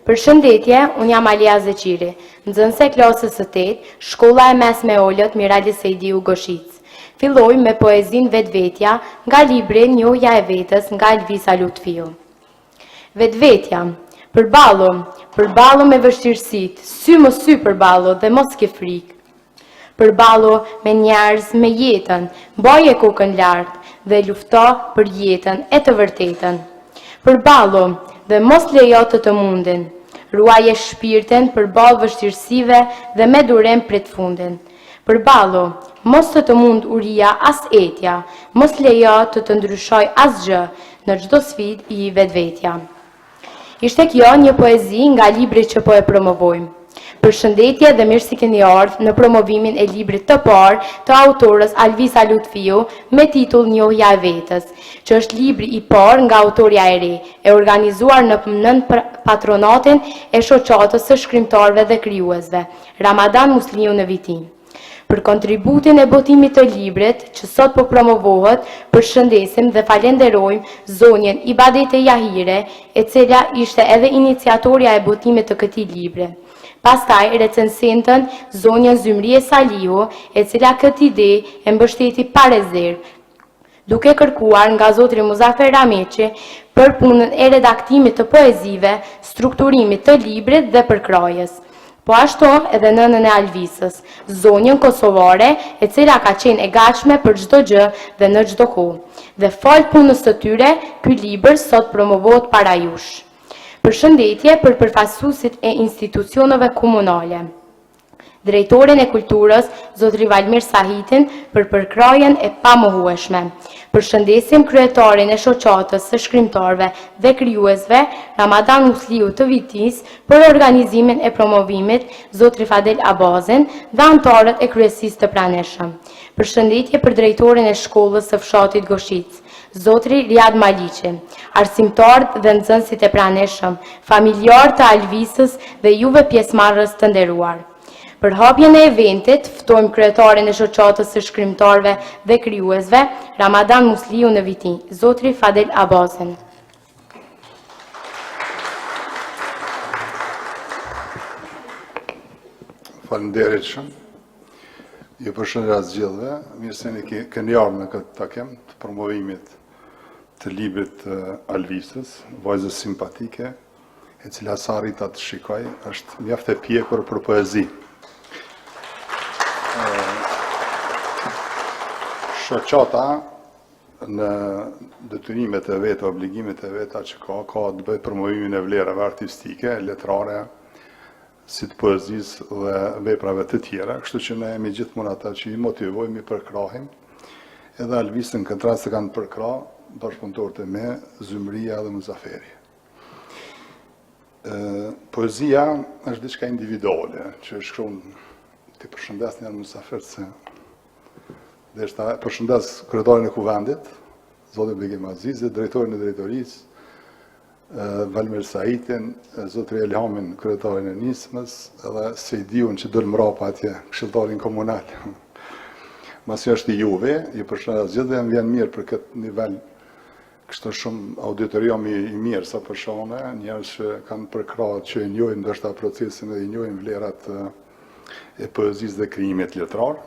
Përshëndetje, unë jam Alia Zeqiri, nxënëse e klasës së 8, shkolla e mesme Olët, Mirali Sejdiu Goshic. Filloj me poezin Vetvetja nga libri Njohja e vetës nga Elvisa Lutfiu. Vetvetja, përballo me vështirësit, sy më sy përballo dhe mos ke frikë. Përballo me njerëz, me jetën, boje kokën lartë dhe lufto për jetën e të vërtetën. Përballo dhe mos lejo të mundin. Ruaje shpirtin përballë vështirësive dhe me durim prit fundin. Përballo, mos të mund uria as etja, mos lejo të ndryshoj asgjë në çdo sfidë i vetvetja. Ishte kjo një poezi nga libri që po e promovojmë. Përshëndetje dhe mirë si keni ardhur në promovimin e librit të parë të autorës Elvisa Lutfiu me titull Njohja e vetës, që është libri i parë nga autorja e re, e organizuar nën patronatin e shoqatës së shkrimtarëve dhe krijuesve, Ramadan Musliu në Vitim. Për kontributin e botimit të librit, që sot po promovohet, përshëndesim dhe falenderojmë zonjën Ibadete Jahire, e cila ishte edhe iniciatorja e botimit të këtij libri. Pastaj recensentën zonjën Zymrie Saliu, e cila këtë ide e mbështeti pa rezervë, duke kërkuar nga zotri Muzafer Rameqi për punën e redaktimit të poezive, strukturimit të librit dhe përkrajës. Po ashtu edhe nënën e Elvisës, zonjën kosovare, e cila ka qenë e gatshme për çdo gjë dhe në çdo kohë. Dhe fal punës së tyre, ky libër sot promovohet para jush. Përshëndetje për përfaqësuesit e institucioneve komunale. Drejtorin e kulturës, zotri Valmir Sahitin, për përkrajen e pamohueshme. Përshëndesim kryetarin e shoqatës së shkrimtarëve dhe krijuesve, Ramadan Musliu të Vitis, për organizimin e promovimit, zotri Fadel Abazin dhe anëtarët e kryesisë të pranishëm. Përshëndetje për drejtorin e shkollës së fshatit Goshic, zotri Riad Maliqi, arsimtarët dhe nxënësit e pranishëm, familjarë të Elvisës dhe juve pjesëmarrës të nderuar. Për hapjen e eventit, ftojmë kryetarin e shoqatës së shkrimtarëve dhe krijuesve, Ramadan Musliu në Vitim, zotri Fadel Abazin. Faleminderit shumë. Ju përshëndes gjithëve, mirë se keni ardhur në këtë takim të promovimit të librit të Elvisës, vajzë simpatike, e cila sa arrita të shikoj, është mjaft e pjekur për poezi. Shoqata në detyrimet e veta, obligimet e veta që ka të bëjë promovimin e vlerave artistike, letrare, si të poezisë dhe veprave të tjera, kështu që ne jemi gjithmonë ata që i motivojmë, i përkrahim, edhe Elvisën këtë rast se kanë përkrah bashkëpunëtorët e me, Zymria dhe Muzaferi. Poezia është diçka individuale, që shkruan të përshëndes një Muzafer se dhe përshëndes kryetarin e kuvendit, zotin Begim Azizit, drejtorin e drejtorisë, Valmir Sahitin, zotri Elhamin, kryetarin e nismës, edhe Sejdiun që dëllë mrapa atje, këshilltarin komunal. Masi është i juve, ju përshëndes gjithë dhe më vjen mirë për këtë nivel, kështë shumë auditorium i mirë sa përshone, njerëz që kanë përkrahur që i njohin ndoshta procesin dhe i njohin vlerat e poezisë dhe krijimit letrar.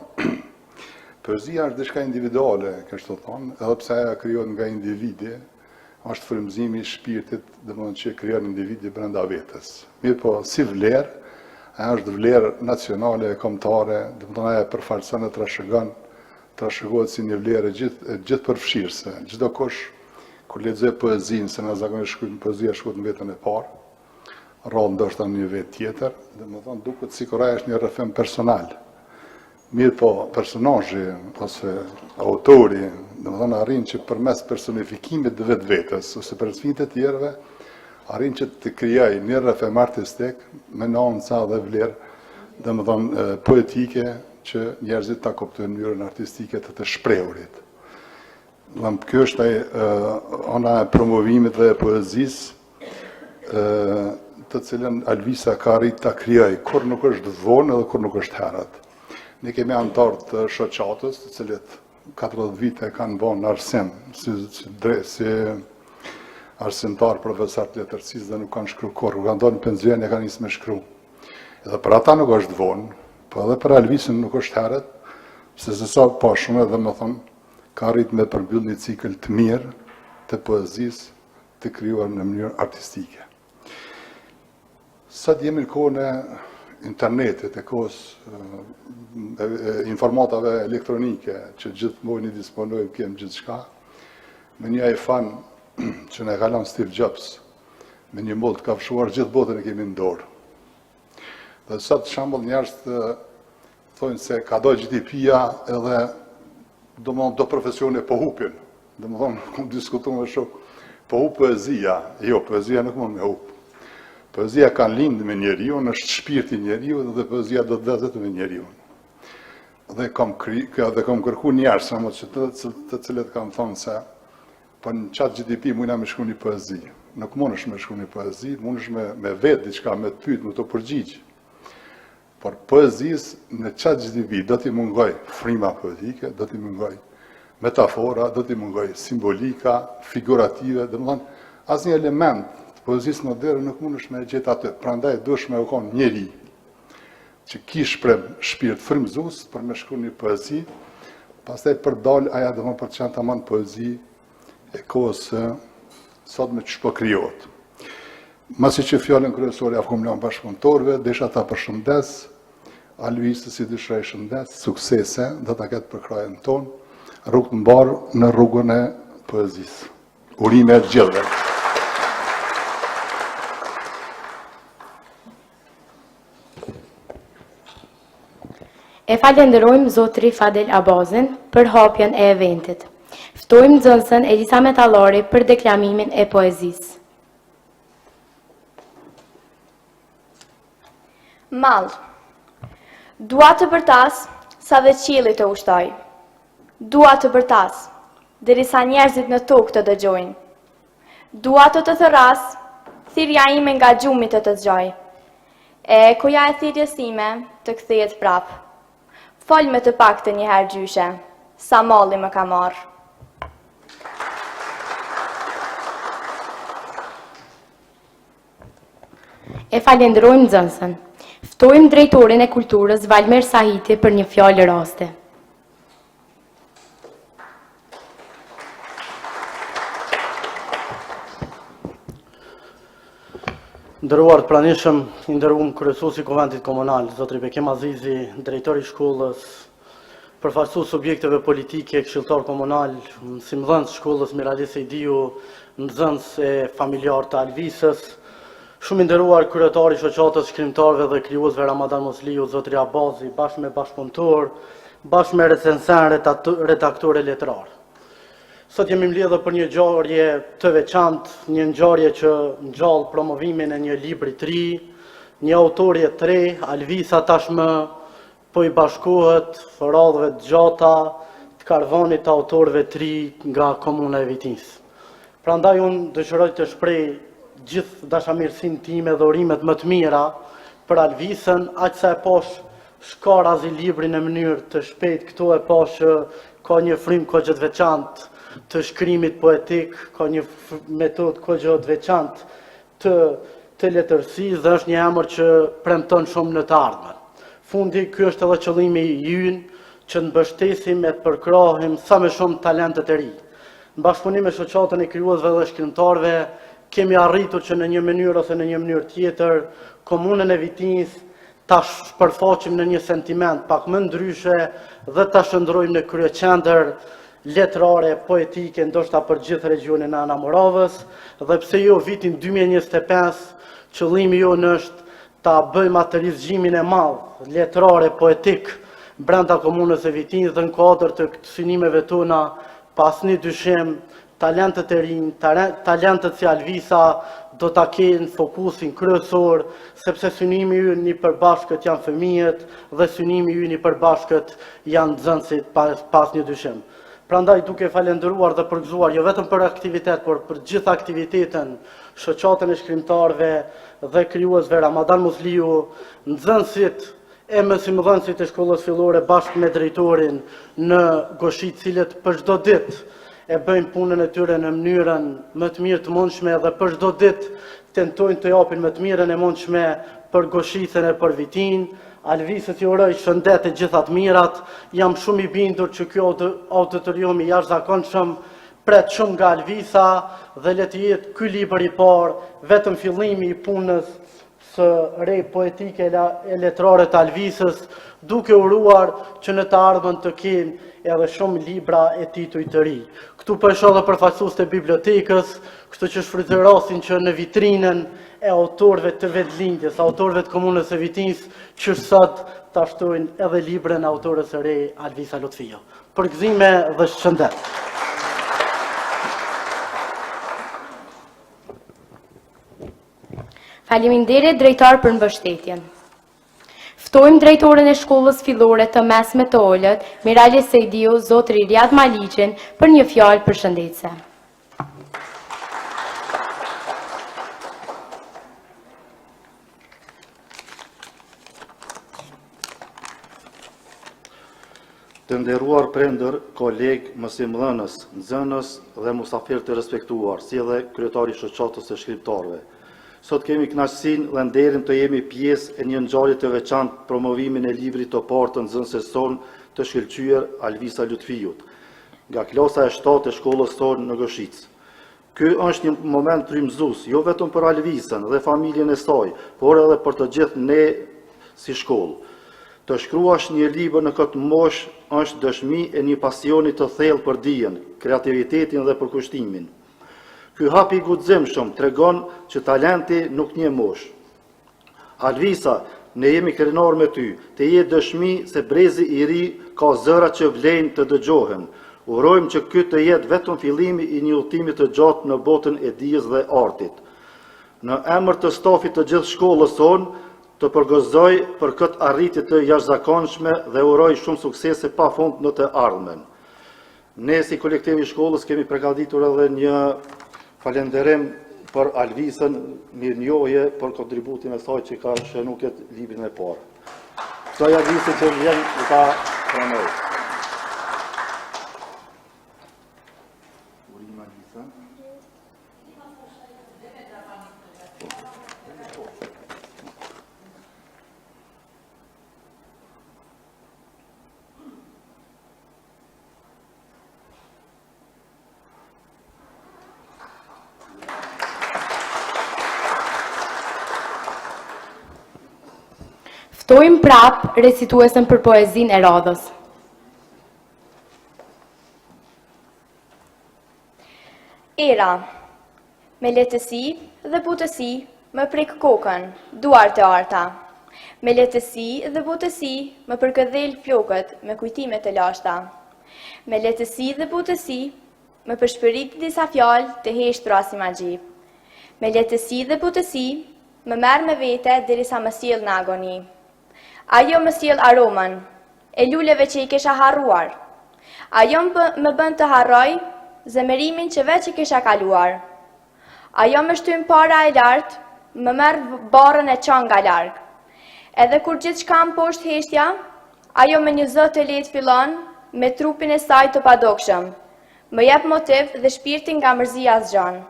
Poezia është diçka individuale, kështu thonë, edhe pse ajo krijohet nga individi, është frymëzimi i shpirtit, domethënë që krijon individi brenda vetes. Mirë po, si vlerë, ajo është vlerë nacionale e kombëtare, domethënë ajo përfaqëson e trashëgohet si një vlerë gjithë përfshirëse. Çdo kush kur lexoj poezinë, se na zakonisht poezia shkruhet në vetën e parë, rrallë ndoshta në një vetë tjetër, domethënë duket sikur ajo është një rrëfim personal. Mirë po, personazhi ose autori, domethënë arrin që përmes personifikimit të vetvetes ose personifikimit të tjerëve, arrin që të krijojë një rrëfim artistik me nuanca dhe vlerë, domethënë poetike që njerëzit ta kuptojnë në mënyrën artistike të shprehurit. Kjo është ana e promovimit dhe e poezisë, të cilën Elvisa ka arritur ta krijojë, kur nuk është vonë dhe kur nuk është herët. Ne kemi anëtarë të shoqatës, të cilët 40 vite kanë bënë arsim si arsimtar, profesor të letërcisë dhe nuk kanë shkru kur, kanë ndonë në penzion e kanë nisë me shkru. Edhe për ata nuk është vonë, po edhe për Alvisin nuk është heret, se sa pa shumë edhe më thonë, ka rritë me përmbyll një cikël të mirë të poezisë të krijuar në mënyrë artistike. Sot jemi në kohën e internetit, e kohës informatave elektronike, që gjithmonë i disponojmë, kemë gjithë shka, me një iPhone që ne kalon Steve Jobs, me një mollë të kafshuar, gjithë botën e kemi në dorë. Dhe sot shembull njerëz thonë se ka do GDP-ja edhe do profesione po hupin. Domethënë, kum diskutuar me shok, po hup poezia. Jo, poezia nuk mund me hup. Poezia ka lindë me njeriu, është shpirti i njeriu dhe poezia do të vazhdojë me njeriu. Dhe kam kërku njerëz të cilët kanë thonë se po në chat GDP mundna me shkruani poezi. Nuk mundesh me shkruani poezi, mundesh me vetë diçka, me të pyet, me të përgjigj. Por poezisë në chat GDP do t'i mungoj frima poetike, do t'i mungoj metafora, do t'i mungoj simbolika, figurative, domethënë asnjë element të poezisë moderne nuk mundesh me gjetë atë. Prandaj duhesh me u kon njeri që kish shpirt frymëzues për me shkruani poezi, pastaj për dal aja domon për çan tamam poezi e kohës sot me që shpo krijohet. Masi që fjallën kryesore afkomlan bashkëpunëtorëve, desha ta përshëndes, Alvisës si dëshrej shëndes, suksese dhe ta ketë për krajën tonë, rrugë të mbarë në rrugën e poezisë. Urime të gjithëve. E falenderojmë zotri Fadel Abazin për hapjen e eventit. Ftojmë nxënësen Elisa Metallari për deklamimin e poezisë. Mall. Dua të bërtas sa dhe qielli të ushtoj. Dua të bërtas derisa njerëzit në tokë të dëgjojnë. Dua të të thërras, thirrja ime nga gjumi të të zgjoj. E koja e thirrjes time të kthehet prap. Fol me të paktën një herë gjyshe, sa malli më ka marrë. E falenderojmë nxënësen. Ftojmë drejtorin e kulturës Valmer Sahiti për një fjalë raste. Nderuar të pranishëm, i nderuar kryesuesi i Kuvendit Komunal, zotri Bekim Azizi, drejtori i shkollës, përfaqësues subjekteve politike, këshilltar komunal, mësimdhënës shkollës Mirali Sejdiu, nxënës e familjar të Alvisës, shumë i nderuar kryetari i shoqatës shkrimtarëve dhe krijuesve Ramadan Musliu, zotri Abazi, bashkë me bashkëpunëtor, bashkë me recensen, redaktor e letrar. Sot jemi mbledhur për një ngjarje të veçantë, një ngjarje që ngjall promovimin e një libri të ri, një autori të re, Alvisa tashmë po i bashkohet radhëve të gjata të karvanit të autorëve të ri nga komuna e Vitinsë. Prandaj unë dëshiroj të shpreh gjithë dashamirësinë time dhe urimet më të mira për Alvisën, aq sa e pash shkarazi librin në mënyrë të shpejtë, këtu e pash ka një frymë kogje të veçantë të shkrimit poetik, ka një metodë kogje të veçantë të letërsisë dhe është një emër që premton shumë në të ardhmen. Fundi, ky është edhe qëllimi ynë që të mbështesim e të përkrahim sa më shumë talentet e ri. Në bashkëpunim me shoqatën e krijuesve dhe shkrimtarëve, kemi arritur që në një mënyrë ose në një mënyrë tjetër, komunën e Vitinsë ta shpërfaqim në një sentiment pak më ndryshe dhe ta shndrojmë në kryeqendër letrare, poetike, ndoshta për gjithë regionin e Anamoravës, dhe pse jo vitin 2025, qëllimi jonë është ta bëjmë atë rizgjimin e madh letrare, poetik brenda komunës e Vitinsë dhe në kuadër të synimeve tona, pas një dyshim, talentet e rinj, talentet si Alvisa do ta kenë fokusin kryesor, sepse synimi ynë i përbashkët janë fëmijët dhe synimi ynë i përbashkët janë nxënësit pas një dyshim. Prandaj duke falendëruar dhe përgëzuar jo vetëm për aktivitet, por për gjithë aktivitetin, shoqatën e shkrimtarëve dhe krijuesve Ramadan Musliu, nxënësit e mësimdhënësit e shkollës fillore bashkë me drejtorin në Goshit, cilët për çdo ditë e bëjnë punën e tyre në mënyrën më të mirë të mundshme dhe për çdo ditë tentojnë të japin më të mirën e mundshme për Goshicën e për vitin. Alvisët ju uroj shëndet e gjitha të mirat. Jam shumë i bindur që kjo auditorium i jashtëzakonshëm pret shumë nga Alvisa dhe le të jetë ky libër i parë vetëm fillimi i punës së re poetike e letrare të Alvisës, duke uruar që në të ardhmen të kemë edhe shumë libra e tituj të ri. Këtu po e shoh edhe përfaqësues të bibliotekës, kështu që shfrytërosin që në vitrinën e autorëve të vetëlindjes, autorëve të komunës së Vitins, që sot ta shtojnë edhe librin e autores së re Alvisa Lutfio. Përgëzime dhe shëndet. Faleminderit drejtar për mbështetjen. Ftojmë drejtoren e shkollës fillore të mesme të Olët, Mirali Sejdiu, zotri Riad Maliqin, për një fjalë përshëndetëse. Të nderuar prindër, kolegë, mësimdhënës, nxënës dhe musafirë të respektuar, si edhe kryetari i shoqatës së shkriptarëve. Sot kemi kënaqësinë dhe nderin të jemi pjesë e një ngjarje të veçantë promovimin e librit të parë të nxënëses sonë të shkëlqyer Alvisa Lutfiut, nga klasa e 7 e shkollës sonë në Goshicë. Ky është një moment frymëzues, jo vetëm për Alvisën dhe familjen e saj, por edhe për të gjithë ne si shkollë. Të shkruash një libër në këtë moshë është dëshmi e një pasioni të thellë për dijen, kreativitetin dhe përkushtimin. Ky hap i guximshëm tregon që talenti nuk njeh moshë. Alvisa, ne jemi krenar me ty, të jetë dëshmi se brezi i ri ka zëra që vlen të dëgjohen. Urojmë që ky të jetë vetëm fillimi i një udhëtimi të gjatë në botën e dijes dhe artit. Në emër të stafit të gjithë shkollës sonë, të përgëzoj për këtë arritje të jashtëzakonshme dhe uroj shumë suksese pafund në të ardhmen. Ne si kolektivi i shkollës kemi përgatitur edhe një falënderim për Alvisën, mirënjohje për kontributin e saj që ka shënuar këtë librin e parë. Kësaj Alvisë që vjen ta pranoj. Ftojmë prap recituesen për poezinë e radhës. Era, me lehtësi dhe butësi më prek kokën, duart e arta. Me lehtësi dhe butësi më përkëdhel flokët me kujtimet e lashta. Me lehtësi dhe butësi më përshpërit disa fjalë të heshtura si magji. Me lehtësi dhe butësi më merr me vete derisa më sjell në agoni. Ajo më sjell aromën e luleve që i kisha harruar. Ajo më bën të harroj zemërimin që veç i kisha kaluar. Ajo më shtyn para e lartë, më merr barrën e çan nga larg. Edhe kur gjithçka më poshtë heshtja, ajo me një zë të lehtë fillon me trupin e saj të padokshëm. Më jep motiv dhe shpirtin nga mërzia zgjon.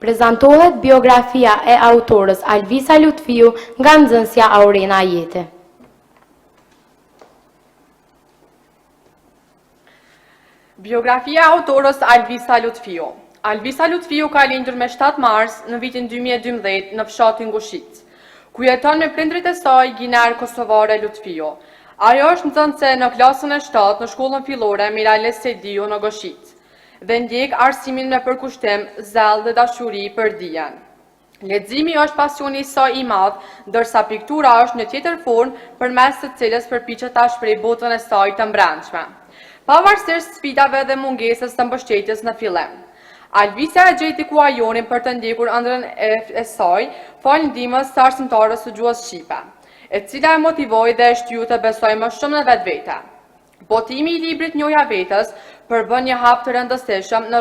Prezantohet biografia e autorës Alvisa Lutfiu nga nxënësja Aurena Jete. Biografia e autorës Alvisa Lutfiu. Alvisa Lutfiu ka lindur me 7 mars në vitin 2012 në fshatin Goshicë, ku jeton me prindrit e saj gjiner kosovare Lutfiu. Ajo është nxënëse në klasën e 7 në shkollën fillore Mirali Sejdiu në Goshicë dhe ndjek arsimin me përkushtim, zell dhe dashuri për dijen. Leximi është pasioni i saj i madh, ndërsa piktura është një tjetër formë përmes së cilës përpiqet ta shprehë botën e saj të brendshme. Pavarësisht sfidave dhe mungesës së mbështetjes në fillim, Alvisa e gjeti kuajonin për të ndjekur ëndrrën e saj fal ndihmës së arsimtarës së gjuhës shqipe, e cila e motivoi dhe e shtyu të besojë më shumë në vetvete. Botimi i librit Njohja Vetës përbën një hap të rëndësishëm në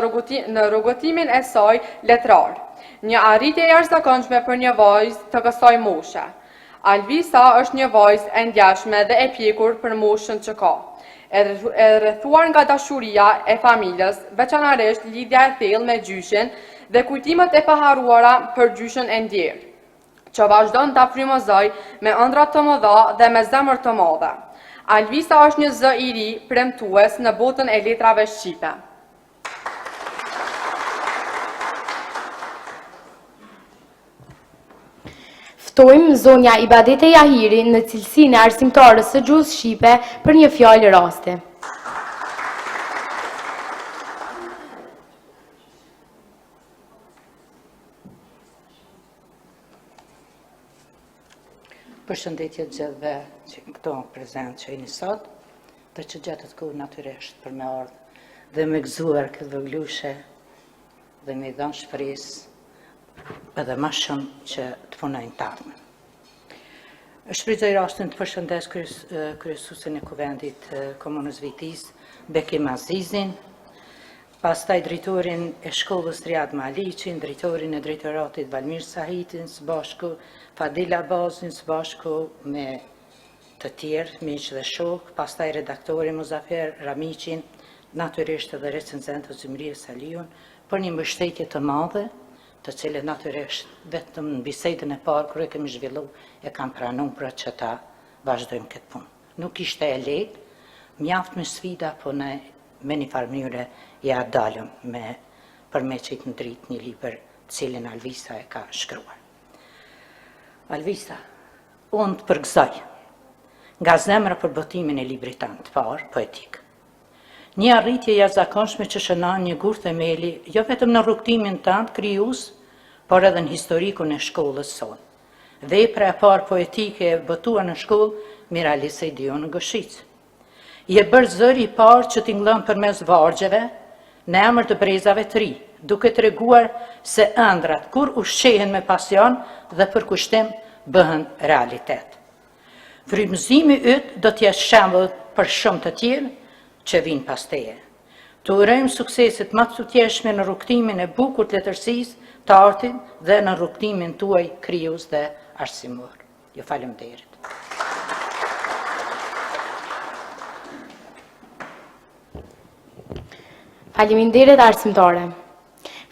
rrugëtimin e saj letrar, një arritje e jashtëzakonshme për një vajzë të kësaj moshe. Alvisa është një vajzë e ndjeshme dhe e pjekur për moshën që ka. E rrethuar nga dashuria e familjes, veçanërisht lidhja e thellë me gjyshin dhe kujtimet e paharruara për gjyshin e ndjerë, që vazhdon ta frymëzoj me ëndra të mëdha dhe me zemër të madhe. Alvisa është një zë i ri premtues në botën e letrave shqipe. Ftojmë zonja Ibadete Jahiri në cilësinë e arsimtarës së gjuhës shqipe për një fjalë rasti. Përshëndetje gjithëve që këto prezent që jeni sot, dhe që gjetët ku natyresht për me ardhë dhe me gëzuar këtë vëglushe dhe me dhënë shpresë edhe ma shumë që të punojnë të ardhmen. Shfrytëzoj rastin të përshëndes kryesuesin e Kuvendit Komunës Vitis, Bekim Azizin, pastaj drejtorin e shkollës Riad Maliqin, drejtorin e drejtoratit Valmir Sahitin, së bashku Fadila Bazin, së bashku me të tjerë, miq dhe shok, pastaj redaktorin Muzafer Ramiqin, natyrisht edhe recenzentët Zymrie Saliun, për një mbështetje të madhe, të cilët natyrisht vetëm në bisedën e parë kur e kemi zhvillu e kam pranuar që ta vazhdojmë këtë punë. Nuk ishte e lehtë, mjaft me sfida, po ne me një farë mënyre ja dalëm për me që të ndrit një libër cilin Alvisa e ka shkruar. Alvisa, unë të përgëzoj nga zemra për botimin e librit tanë të parë, poetik. Një arritje jashtëzakonshme që shënon një gur themeli, jo vetëm në rrugtimin tanë krijues, por edhe në historikun e shkollës sonë. Vepra e parë poetike e botuar në shkollë, Mirali Sejdiu në Goshic. Je bërë zëri i parë që tingëllon përmes vargjeve në emër të brezave të ri, duke treguar se ëndrat kur ushqehen me pasion dhe për kushtim bëhen realitet. Frymëzimi yt do të jetë shembull për shumë të tjerë që vinë pas teje. Të urojmë sukseset më të sutjeshme në rrugtimin e bukur të letërsisë, të artit dhe në rrugtimin tuaj krijues dhe arsimor. Ju faleminderit. Faleminderit arsimtare.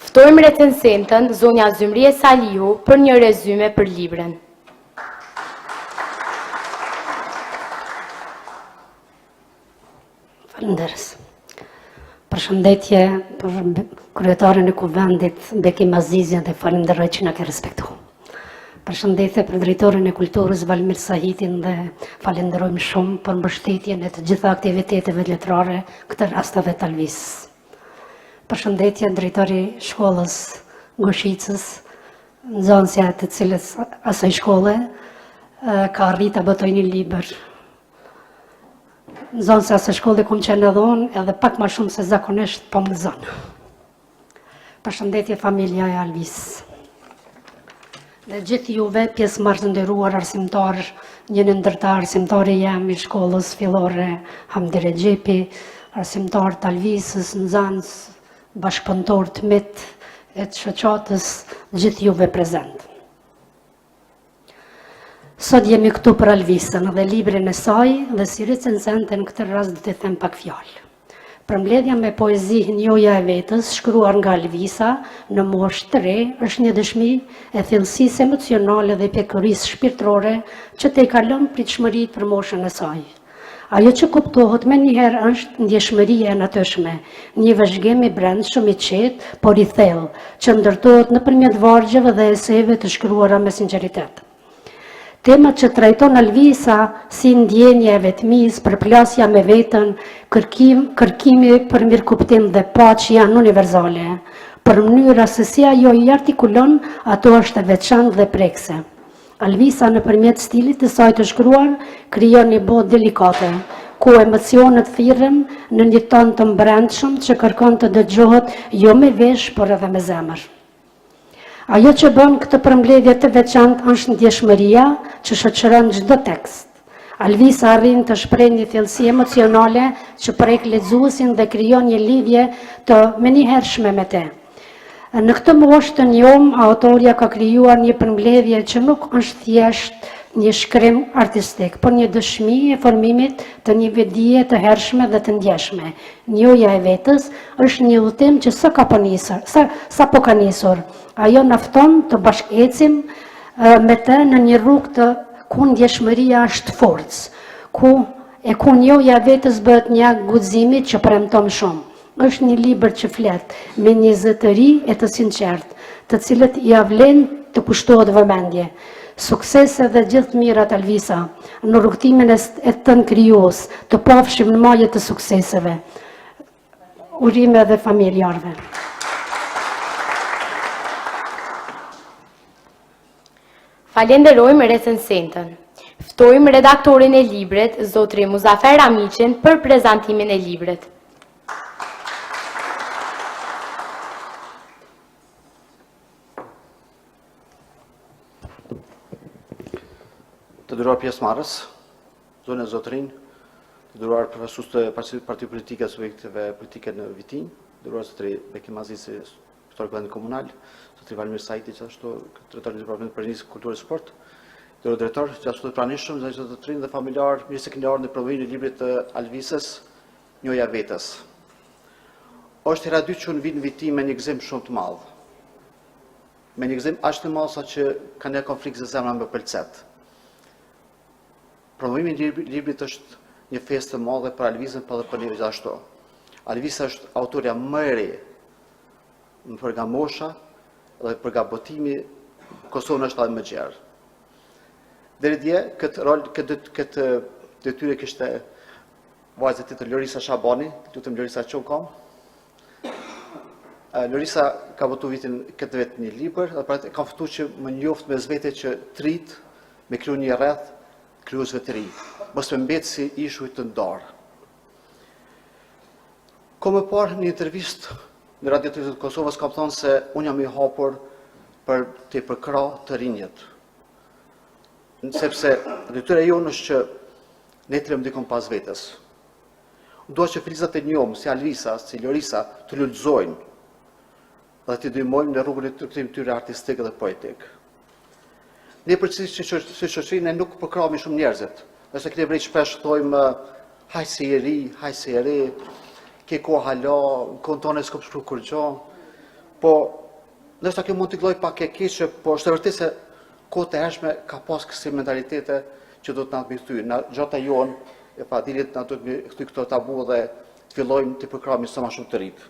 Ftojmë recensentën zonja Zymrie Saliu për një rezume për librin. Falenderës. Përshëndetje për kryetarin e Kuvendit Bekim Azizin dhe falenderoj që na ke respektuar. Përshëndetje për drejtorin e kulturës Valmir Sahitin dhe falenderojmë shumë për mbështetjen e të gjitha aktiviteteve letrare, këtë rastave të Alvisës. Përshëndetje drejtori shkollës Goshicës, nxënësja të cilës asaj shkolle ka arrit të botoj një libër. Nxënësja asaj shkolle kum qenë edhe unë, edhe pak më shumë se zakonisht po më zonë. Përshëndetje familja e Alvisës. Dhe gjithë juve pjesëmarrës të nderuar arsimtar, një ndërtar arsimtari jam i shkollës fillore Hamdi Rexhepi, arsimtar të Alvisës, nxënës, bashkëpunëtor të mit e të shoqatës, gjithë juve prezent. Sot jemi këtu për Alvisën dhe librin e saj dhe si recenzente në këtë rast do të them pak fjalë. Përmbledhja me poezi Njoja e vetës, shkruar nga Alvisa në moshë të re, është një dëshmi e thellësisë emocionale dhe pjekërisë shpirtërore që te kalon pritshmëritë për moshën e saj. Ajo që kuptohet me njëherë është ndjeshmëria e natyrshme, një vëzhgim i brendshëm i qetë, por i thellë, që ndërtohet nëpërmjet vargjeve dhe eseve të shkruara me sinqeritet. Temat që trajton Alvisa si ndjenja e vetmisë, përplasja me veten, kërkimi për mirëkuptim dhe paqe janë universale. Për mënyra se si ajo i artikulon, ato është e veçantë dhe prekse. Alvisa nëpërmjet stilit të saj të shkruar krijon një botë delikate, ku emocionet thirren në një ton të brendshëm që kërkon të dëgjohet jo me vesh, por edhe me zemër. Ajo që bën këtë përmbledhje të veçantë është ndjeshmëria që shoqëron çdo tekst. Alvisa arrin të shprehë një thellësi emocionale që prek lexuesin dhe krijon një lidhje të menjëhershme me te. Në këtë moshë të njohur, autoria ka krijuar një përmbledhje që nuk është thjesht një shkrim artistik, por një dëshmi e formimit të një vedije të hershme dhe të ndjeshme. Njoja e vetës është një udhëtim që sa po ka nisur. Ajo nafton të bashkëecim me të në një rrugë të ku ndjeshmëria është forcë, ku njoja e vetës bëhet një akt guximi që premton shumë. Është një libër që flet me një zëtëri e të sinqertë, të cilët i avlen të kushtohet vëmendje. Suksese dhe gjithë mirat Alvisa, në rrugtimin e tënë krijues, të pafshim në majë të sukseseve. Urime dhe familjarve. Falenderojmë recensentën. Ftojmë redaktorin e librit, zotri Muzafer Amiqin, për prezantimin e librit. Të nderuar pjesëmarrës, zonë e zotërin, të nderuar përfaqësues të partive politike subjekteve politike në Vitin, të nderuar zotëri Bekim Azizi, historik vendit komunal, zotëri Valmir Sajti, gjithashtu drejtori i Departamentit për Rinjësi, Kulturë dhe Sport, të nderuar drejtor, gjithashtu të pranishëm, zotërin dhe familjar, mirë se keni ardhur në provimin e librit të Alvisës, Njoja e vetës. Është hera dytë që unë vi në Vitin me një gëzim shumë të madh. Me një gëzim aq të madh sa që ka një konflikt në zemra më pëlqet. Promovimi i librit është një festë të madhe për Alvisën, por edhe për ne gjithashtu. Alvisa është autorja më e re për nga mosha dhe për nga botimi, Kosovën është edhe më gjerë. Deri dje këtë detyrë kishte vajza e tij Lorisa Shabani, lutem Lorisa çon kam. Lorisa ka votuar vitin këtë vetë një libër dhe pra kam ftuar që më njoft me zvete që trit me kriju një rreth krijuesve të ri, mos me mbetë si ishuj të ndarë. Ko më parë një intervistë në Radio të Kosovës kam thonë se unë jam i hapur për të përkrah të rinjët. Sepse detyra jonë është që ne të lëmë dikon pas vetës. Dua që flisat e njohëm, si Alvisa, si Lorisa, të lullëzojnë dhe të ndihmojmë në rrugën e të tyre artistik dhe poetik. Ne për si shoqëri ne nuk përkrahemi shumë njerëzit. Nëse keni vrej shpesh thojmë haj se i ri, haj se i re, ke kohë hala, kontone s'ka shkru kur gjë. Po ndoshta kjo mund të lloj pak e keqe, po është vërtet se kohët e hershme ka pas kësi mentalitete që do të na mbikthyen. Na gjata jon e padilit na do të kthy këto tabu dhe të fillojmë të përkrahemi sa më shumë të rit.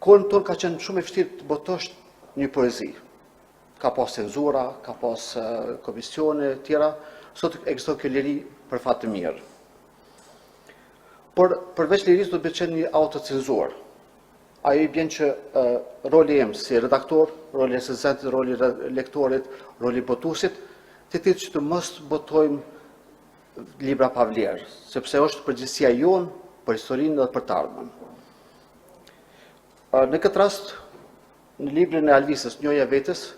Kohën tonë ka qenë shumë e vështirë të botosh një poezi. Ka pas cenzura, ka pas komisione tjera, sot ekziston kjo liri për fat të mirë. Por përveç lirisë do të qenë një autocenzurë. Ajo i bjen që roli im si redaktor, roli recenzentit, roli lektorit, roli botuesit, të tillë që të mos botojmë libra pa vlerë, sepse është përgjegjësia jonë për historinë dhe për të ardhmen. Në këtë rast, në librin e Alvisës, Njoja e vetës,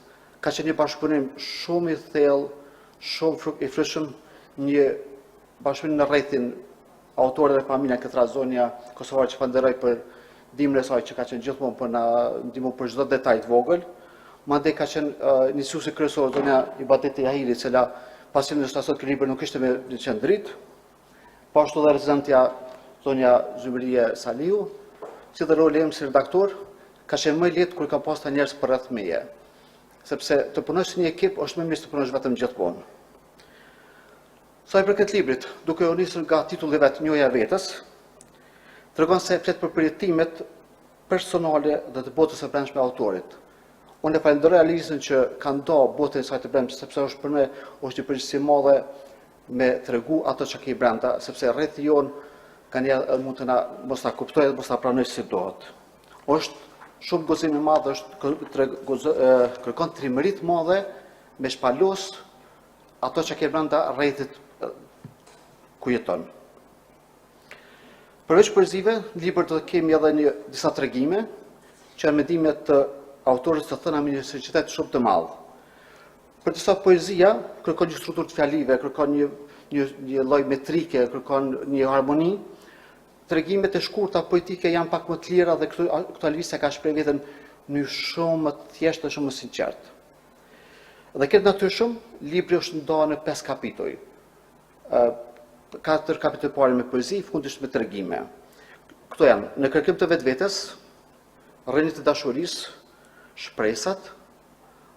ka qenë një bashkëpunim shumë i thellë, shumë i frutshëm, një bashkëpunim në rrethin autorëve dhe familja këtë rast zonja kosovare që falenderoj për ndihmën e saj që ka qenë gjithmonë për na ndihmuar për çdo detaj të vogël. Madje ka qenë nisësi kryesor zonja Ibadeti Jahiri, e cila pasi në sot ky libër nuk ishte me qenë dritë. Po ashtu edhe rezidentja zonja Zymrie Saliu, si dhe roli im si redaktor, ka qenë më lehtë kur ka pas ta njerëz për rreth meje. Sepse të punosh si një ekip është më mirë se të punosh vetëm gjithmonë. Sa i përket librit, duke u nisur nga titulli vet Njoja e vetës, tregon se flet për përjetimet personale dhe të botës së brendshme autorit. Unë e falenderoj Alvisën që ka nda botën e saj të brendshme, sepse është për me është një përgjegjësi e madhe me tregu ato që ke brenda, sepse rrethi jon kanë mund të na mos ta kuptojë dhe mos ta pranojë si duhet. Është shumë gëzim i madh, kërkon trimëri të madhe me shpalos ato që ke brenda rrethit ku jeton. Përveç poezive, në libër do të kemi edhe disa tregime që janë mendimet të autorit të thëna me një sinqeritet shumë të madh. Për disa poezia kërkon një strukturë të fjalive, kërkon një lloj metrike, kërkon një harmoni. Tregimet e shkurta poetike janë pak më të lira dhe këto Alvisa ka shpreh veten në shumë më thjeshtë dhe shumë më sinqert. Dhe këtë natyrshëm, libri është ndarë në 5 kapituj. 4 kapituj parë me poezi, fundisht me tregime. Këto janë: në kërkim të vetvetes, rrënjët e dashurisë, shpresat,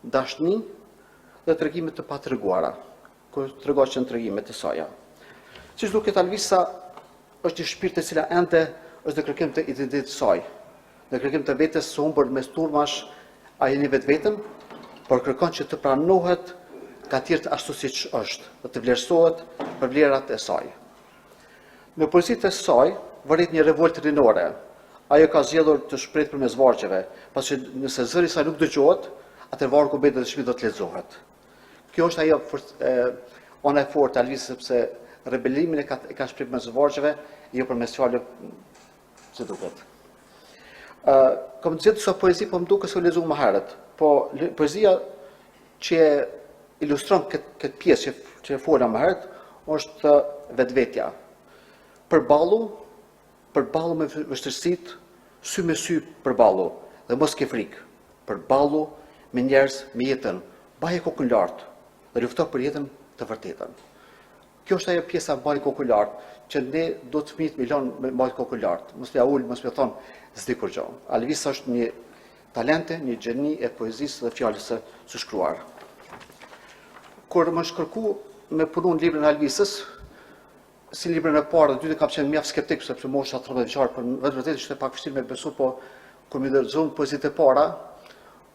dashni dhe tregimet të patreguara, kur tregohen tregimet e saj. Siç duket, Alvisa është një shpirt e cila ende është në kërkim të identitetit të saj, në kërkim të vetes së humbur mes turmash, ai jeni vetvetëm, por kërkon që të pranohet nga tjerët ashtu siç është, dhe të vlerësohet për vlerat e saj. Në poezitë e saj vërtet një revoltë rinore. Ajo ka zgjedhur të shprehë përmes vargjeve, pasi nëse zëri i saj nuk dëgjohet, atë vargu bëhet dhe shpirti do të lexohet. Kjo është ajo ona e fortë e Alvisës, sepse rebelimin e ka shprehë përmes vargjeve, jo përmes fjalëve si duket. Kam gjetur sa poezi, po më duket se u lexuam më herët, po poezia që ilustron këtë pjesë që e fola më herët është vetvetja. Përballu me vështirësitë, sy me sy përballu, dhe mos ke frikë. Përballu me njerëz, me jetën, baje kokën lart dhe lufto për jetën të vërtetën. Kjo është ajo pjesa baje kokën lart, që ne do të fëmijët milon me baje kokën lart. Mos ja ul, mos më thon s'di kur gjë. Alvisa është një talente, një gjeni e poezisë dhe fjalës së shkruar. Kur më shkërku me punu në librin e Alvisës, si librin e parë dhe dytë kam qenë mjaft skeptik, sepse mosha 13 vjeçar, por vetë ishte pak vështirë me besu, po kur më lexuam poezitë e para,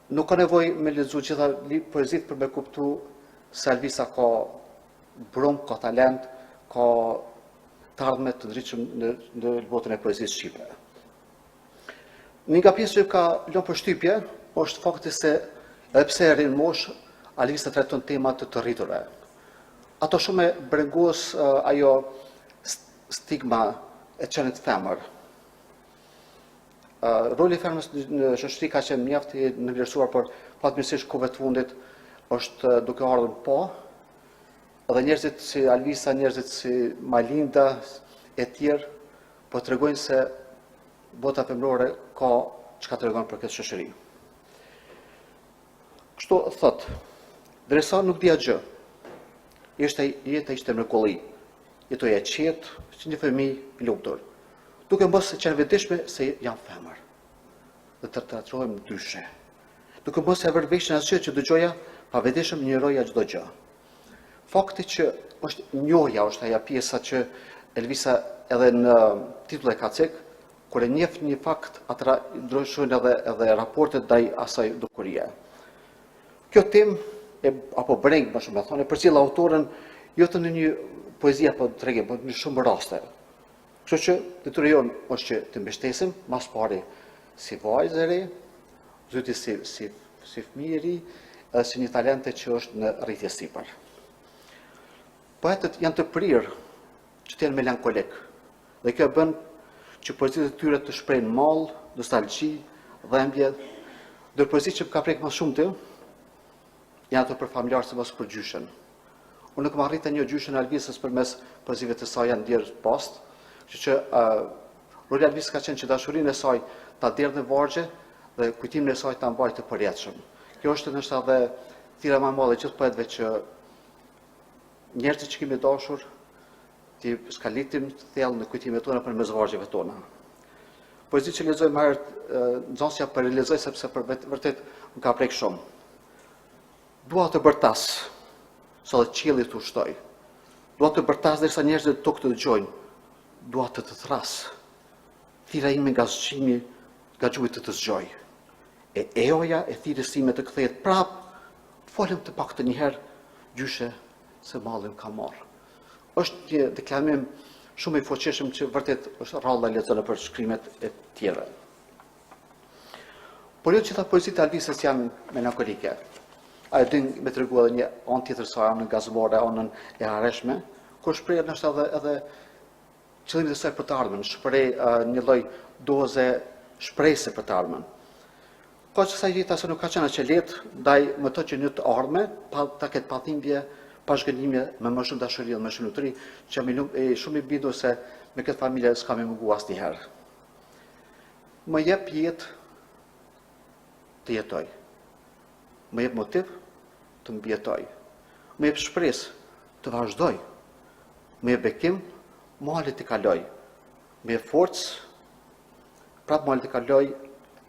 nuk ka nevojë me lexu gjitha poezitë për me kuptu se Alvisa ka brum, ka talent, ka të ardhme të ndritshëm në botën e poezisë shqipe. Një nga pjesë që ka lënë përshtypje është fakti se edhe pse e rrin moshë, Alvisa trajton tema të rriturve. Ato shumë e brengos ajo stigma e qenit femër. Roli i femrës në shoqëri ka qenë mjaft i nënvlerësuar, por fatmirësisht kohëve të fundit është duke ardhur po, dhe njerëzit si Alvisa, njerëzit si Malinda e tjerë, po tregojnë se bota femrore ka çka tregon për këtë shoqëri. Kështu thot, derisa nuk dija gjë, jeta ishte mrekulli. Jetoja e qetë, si një fëmijë i lumtur, duke mos qenë vetëdijshme se jam femër, dhe të tratrohem ndryshe. Duke mos e vërë vesh në asgjë që dëgjoja, pa vetëdijshëm njëroja çdo gjë. Fakti që është njohja, është ajo pjesa që Alvisa edhe në titull e ka cek, kur e njeh një fakt, atëra ndryshojnë edhe raportet ndaj asaj dukurie. Kjo temë apo breng, më shumë e thonë, përcjell autorën jo të në një poezi apo tregim, por në shumë raste. Kështu që detyra jonë është që të mbështesim mas pari si vajzë e re, zyti si fëmijë i ri, edhe si një talente që është në rritje sipër. Poetët janë të prirë që të jenë melankolik, dhe kjo bën që poezitë e tyre të shprehin mall, nostalgji, dhëmbje, ndër poezitë që ka prek më shumë të janë ato për familjarë se mos për gjyshen. Unë nuk më arrita një gjyshen Alvisës përmes poezive të saj janë ndjerë post, që roli i Alvisës ka qenë që dashurinë e saj ta derdhë në vargje dhe kujtimin e saj ta mbajtë të përjetshëm. Kjo është ndoshta edhe thira më e madhe gjithë poetëve që njerëzit që kemi dashur ti skalitim të thellë në kujtimet tona përmes vargjeve tona. Poezitë që lexoj më herët nxënësja për lexoj sepse për vërtet më ka prek shumë. Dua të bërtas, sa dhe qielli të ushtoj. Dua të bërtas derisa njerëzit tokë të dëgjojnë. Dua të thras. Thira ime nga zgjimi, nga gjuhit të zgjoj. E eoja e thirrjes time të kthehet prap, folëm të paktën një herë, gjyshe se mallin ka marrë. Është një deklamim shumë i fuqishëm që vërtet është rralla lexon për shkrimet e tjera. Por jo që ta poezitë e Alvisës janë melankolike. Ajo din me tregu edhe një anë tjetër sa anën gazmore, anën e hareshme, kur shpreh ndoshta edhe qëllimin e saj për të ardhmen, shpreh një lloj doze shprehse për të ardhmen. Po që sa jeta se nuk ka qenë aq e lehtë, ndaj më të që një të ardhme, pa ta ketë pathimbje, pa zhgënjime, me më shumë dashuri dhe më shumë luturi, që jam shumë i bindur se me këtë familje s'kam i mungu asnjëherë. Më jep jetë të jetoj. Më jep motiv të mbjetoj, me jep shpresë të vazhdoj, me jep bekim, malit të kaloj, me jep forcë, prapë malit të kaloj,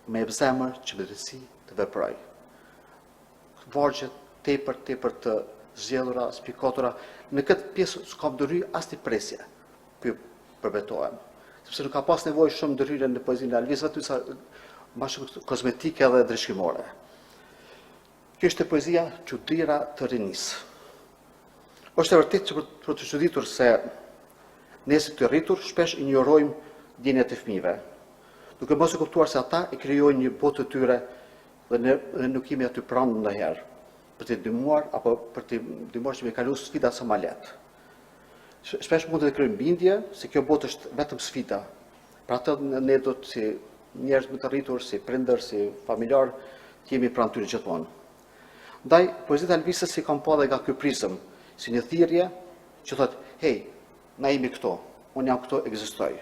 me jep zemër që me drejtësi të veproj. Vargje tepër të zgjedhura, spikatura, në këtë pjesë s'kam dëry as një presje, përbetohem. Sepse nuk ka pas nevojë shumë ndërhyrje në poezinë e Alvisë, vetëm sa më shumë kozmetike dhe drejtshmore. Kjo është poezia Çuditëra të rinisë. Është e vërtetë që për të çuditur se ne si të rritur shpesh injorojmë ndjenjat e fëmijëve, duke mos e kuptuar se ata e krijojnë një botë të tyre dhe ne nuk jemi aty pranë ndonjëherë për të ndihmuar apo për të ndihmuar që me kalu sfida sa më lehtë. Shpesh mund të krijojmë bindje se kjo botë është vetëm sfida. Pra atë ne do të si njerëz më të rritur, si prindër, si familjar, të jemi pranë tyre gjithmonë. Ndaj, poezia e Alvisës si kam pa dhe nga ky prizëm, si një thirrje që thotë, hey, na jemi këto, unë jam këto, ekzistoj.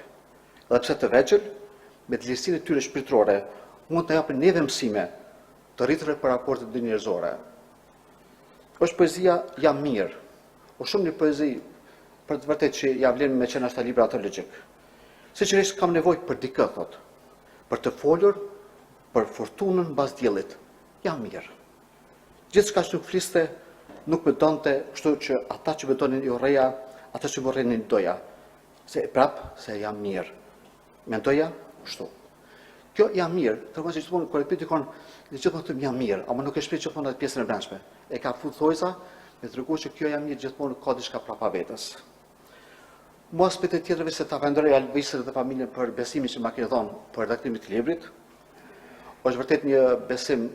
Edhe pse të vegjël, me të lirësinë e tyre shpirtërore, mund të japin neve mësime të rritura për raportet njerëzore. Është poezia jam mirë, o shumë një poezi për të vërtetë që ja vlen me qenë ashta libra teologjik. Sigurisht kam nevojë për dikë, thot, për të folur për fortunën mbas diellit. Jam mirë. Gjithçka që nuk fliste, nuk më donte, kështu që ata që më donin jo rreja, ata që më rrenin doja. Se se jam mirë. Mendoja kështu. Kjo jam mirë, tregon se gjithmonë kur e pyet dikon, gjithmonë them jam mirë, ama nuk e shpreh gjithmonë atë pjesën e brendshme. E ka fut thojza, me treguar që kjo jam mirë gjithmonë ka diçka prapa vetes. Mua aspekte tjetrave se ta falenderoj Alvisën dhe familjen për besimin që ma keni dhënë për redaktimin e librit. Është vërtet një besim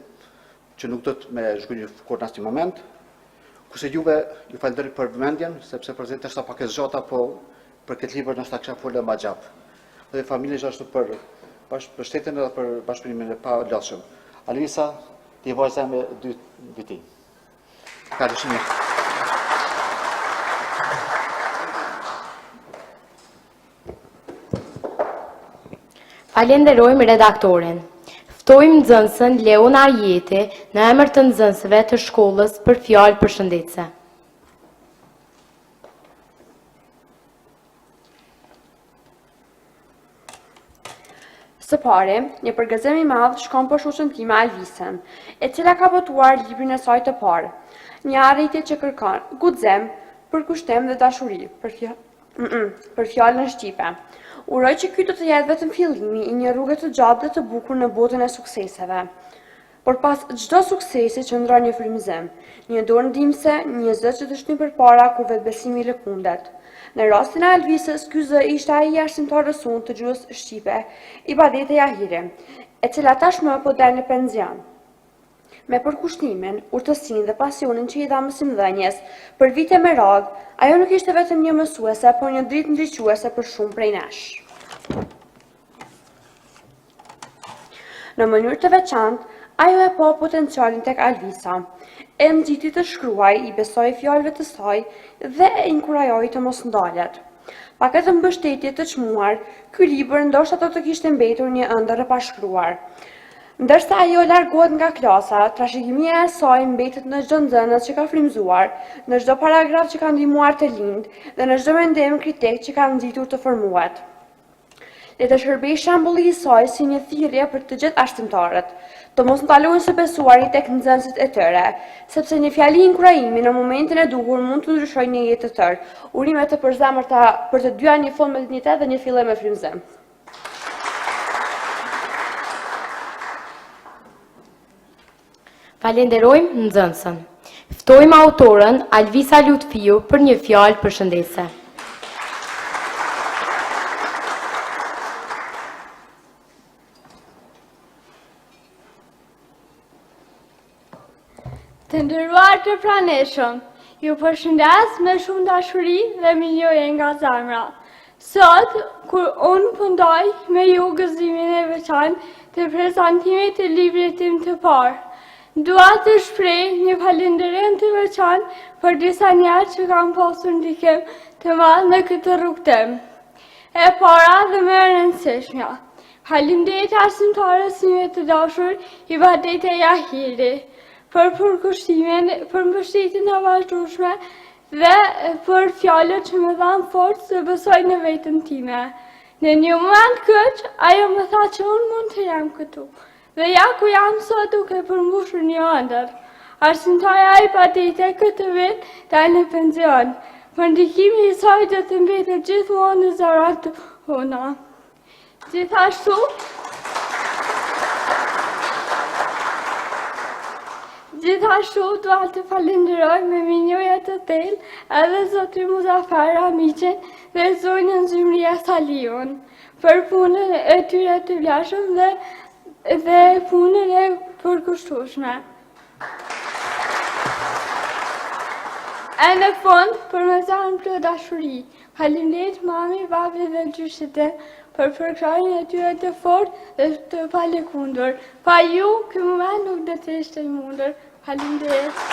që nuk do të me zhgënjë kur në asnjë moment. Kurse juve ju falenderoj për vëmendjen, sepse prezente është pak e zgjata, po për këtë libër ndoshta kisha folur më gjatë. Dhe familja gjithashtu për bashkëpunën edhe për bashkëpunimin e pa lodhshëm. Alvisa, ti vajza me 2 viti. Ka dëshirë. Falenderojmë redaktorin. Ftojmë nxënësën Leona Arjeti në emër të nxënësve të shkollës për fjalë përshëndetëse. Së pari, një përgëzim i madh shkon për shoqën time Alvisën, e cila ka botuar librin e saj të parë, një arritje që kërkon guxim, përkushtim dhe dashuri për fjalën në shqipe. Uroj që ky do të jetë vetëm fillimi i një rruge të gjatë dhe të bukur në botën e sukseseve. Por pas çdo suksesi qëndron një frymëzim, një dorë ndihmëse, një zë që të shtyp përpara kur vetbesimi lëkundet. Në rastin e Alvisës, ky zë ishte ai arsimtar rësun të gjuhës shqipe, Ibadete Jahiri, e cila tashmë po del në penzion. Me përkushtimin, urtësinë dhe pasionin që i dha mësimdhënies për vite me radhë, ajo nuk ishte vetëm një mësuese, por një dritë ndriçuese për shumë prej nesh. Në mënyrë të veçantë, ajo e pa potencialin tek Alvisa, e nxiti të shkruaj, i besoi fjalëve të saj dhe e inkurajoi të mos ndalet. Pa këtë mbështetje të çmuar, ky libër ndoshta do të kishte mbetur një ëndër e pashkruar. Ndërsa ajo largohet nga klasa, trashëgimia e saj mbetet në çdo nxënës që ka frymëzuar, në çdo paragraf që ka ndihmuar të lind dhe në çdo mendim kritik që ka nxitur të formuat. Le të shërbej shembulli i saj si një thirrje për të gjithë arsimtarët, të mos ndalojnë së besuari tek nxënësit e tyre, sepse një fjali inkurajimi në momentin e duhur mund të ndryshojë një jetë të tërë. Urime të përzemërta për të dyja, një fond me dinjitet dhe një fillim me frymëzim. Falenderojmë nxënësën. Ftojmë autorën Alvisa Lutfiu për një fjalë përshëndetëse. Të nderuar të pranishëm, ju përshëndes me shumë dashuri dhe mirënjohje nga zemra. Sot, kur unë pëndoj me ju gëzimin e veçantë të prezantimit të librit tim të parë, dua të shpreh një falënderim të veçantë për disa njerëz që kanë pasur ndikim të madh në këtë rrugtim. E para dhe më e rëndësishmja, faleminderit arsimtarës sime të dashur Ibadete Jahiri për përkushtimin, për mbështetjen e vazhdueshme dhe për fjalët që më dhanë forcë të besoj në veten time. Në një moment këç, ajo më tha që unë mund të jam këtu. Dhe ja ku jam sot duke përmbushur një ëndër. Arsimtaja i patete këtë vit dalë në pension. Për ndikimi i saj do të mbetet gjithmonë në zemrat tona. Gjithashtu dua të falenderoj me minjoja të thellë edhe zotrin Muzafer Ramiqin dhe zonjën Zymria Saliun për punën e tyre të vlefshëm dhe punën e përkushtueshme. E në fund, për me zanë për dashuri, faleminderit mami, babi dhe gjyshit për përkrajnë e tyre të fort dhe të palëkundur. Pa ju, ky moment nuk do të ishte i mundur. Faleminderit.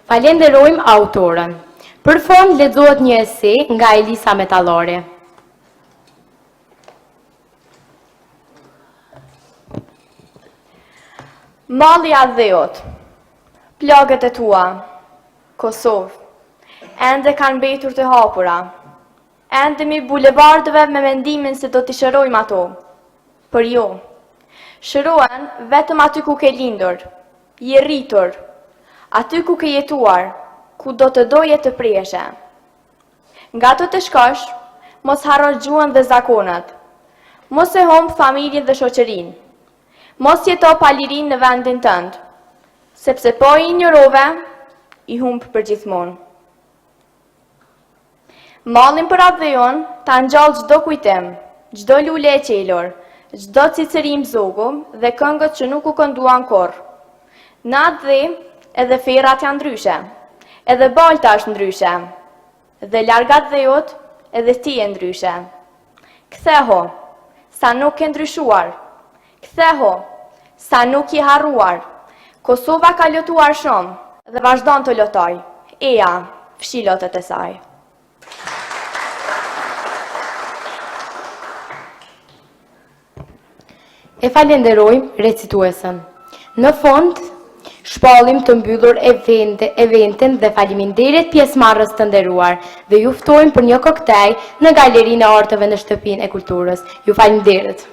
Falenderojmë autorën. Për fond lexohet një ese nga Elisa Metallori. Malli a dheut, plagët e tua, Kosovë, ende kanë mbetur të hapura, endemi bulevardëve me mendimin se do t'i shërojmë ato, për jo, shërohen vetëm aty ku ke lindur, je rritur, aty ku ke jetuar, ku do të doje të preshe. Nga të të shkosh, mos harro gjuhën dhe zakonat, mos e humb familjen dhe shoqërinë, mos jeto pa lirin në vendin tënd, sepse po i injorove, i humb përgjithmonë. Mallin për atë dhe jonë, ta ngjall çdo kujtim, çdo lule e qelur, çdo cicërim zogum dhe këngët që nuk u kënduan kurrë. Në atë dhe, edhe ferat janë ndryshe, edhe balta është ndryshe, dhe largat dhe jot, edhe ti e ndryshe. Ktheho, sa nuk ke ndryshuar, ktheho, sa nuk je harruar. Kosova ka lotuar shumë, dhe vazhdon të lotoj. Eja, fshi lotët e saj. E falenderojmë recituesën. Në fond, shpallim të mbyllur eventin dhe faleminderit pjesëmarrës të nderuar dhe ju ftojmë për një koktejl në Galerinë e Artëve në Shtëpinë e Kulturës. Ju faleminderit.